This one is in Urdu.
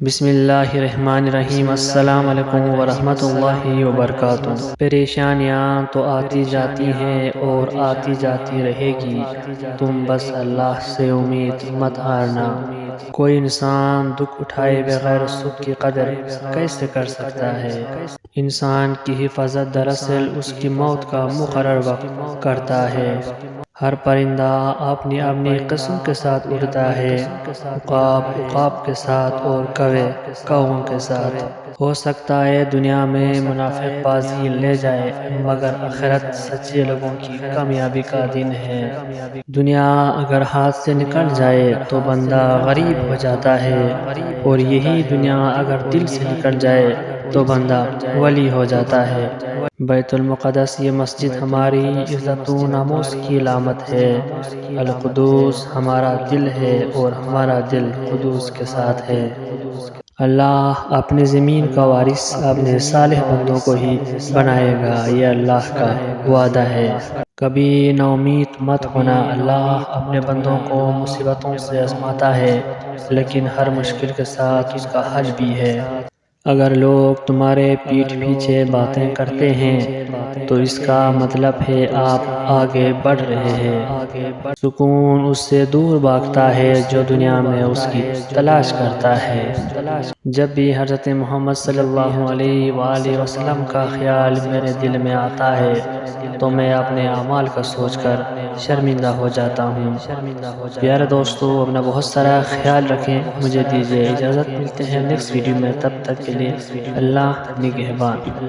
بسم اللہ الرحمن الرحیم۔ السلام علیکم ورحمۃ اللہ وبرکاتہ۔ پریشانیاں تو آتی جاتی ہیں اور آتی جاتی رہے گی، تم بس اللہ سے امید مت ہارنا۔ کوئی انسان دکھ اٹھائے بغیر سکھ کی قدر کیسے کر سکتا ہے؟ انسان کی حفاظت دراصل اس کی موت کا مقرر وقت کرتا ہے۔ ہر پرندہ اپنی اپنی قسم کے ساتھ اڑتا ہے، عقاب عقاب کے ساتھ اور کوے کووں کے ساتھ۔ ہو سکتا ہے دنیا میں منافق بازی لے جائے، مگر آخرت سچے لوگوں کی کامیابی کا دن ہے۔ دنیا اگر ہاتھ سے نکل جائے تو بندہ غریب ہو جاتا ہے، اور یہی دنیا اگر دل سے نکل جائے تو بندہ ولی ہو جاتا ہے۔ بیت المقدس یہ مسجد ہماری عزت و ناموس کی علامت ہے۔ القدس ہمارا دل ہے اور ہمارا دل قدس کے ساتھ ہے۔ اللہ اپنی زمین کا وارث اپنے صالح بندوں کو ہی بنائے گا، یہ اللہ کا وعدہ ہے۔ کبھی نا امید مت ہونا۔ اللہ اپنے بندوں کو مصیبتوں سے آزماتا ہے، لیکن ہر مشکل کے ساتھ اس کا حل بھی ہے۔ اگر لوگ تمہارے پیٹھ پیچھے باتیں کرتے ہیں تو اس کا مطلب ہے آپ آگے بڑھ رہے ہیں۔ سکون اس سے دور بھاگتا ہے جو دنیا میں اس کی تلاش کرتا ہے۔ جب بھی حضرت محمد صلی اللہ علیہ وآلہ وسلم کا خیال میرے دل میں آتا ہے تو میں اپنے اعمال کا سوچ کر شرمندہ ہو جاتا ہوں۔ پیارے دوستو، اپنا بہت سارا خیال رکھیں۔ مجھے دیجیے اجازت، ملتے ہیں نیکسٹ ویڈیو میں، تب تک کے لیے اللہ نگہبان۔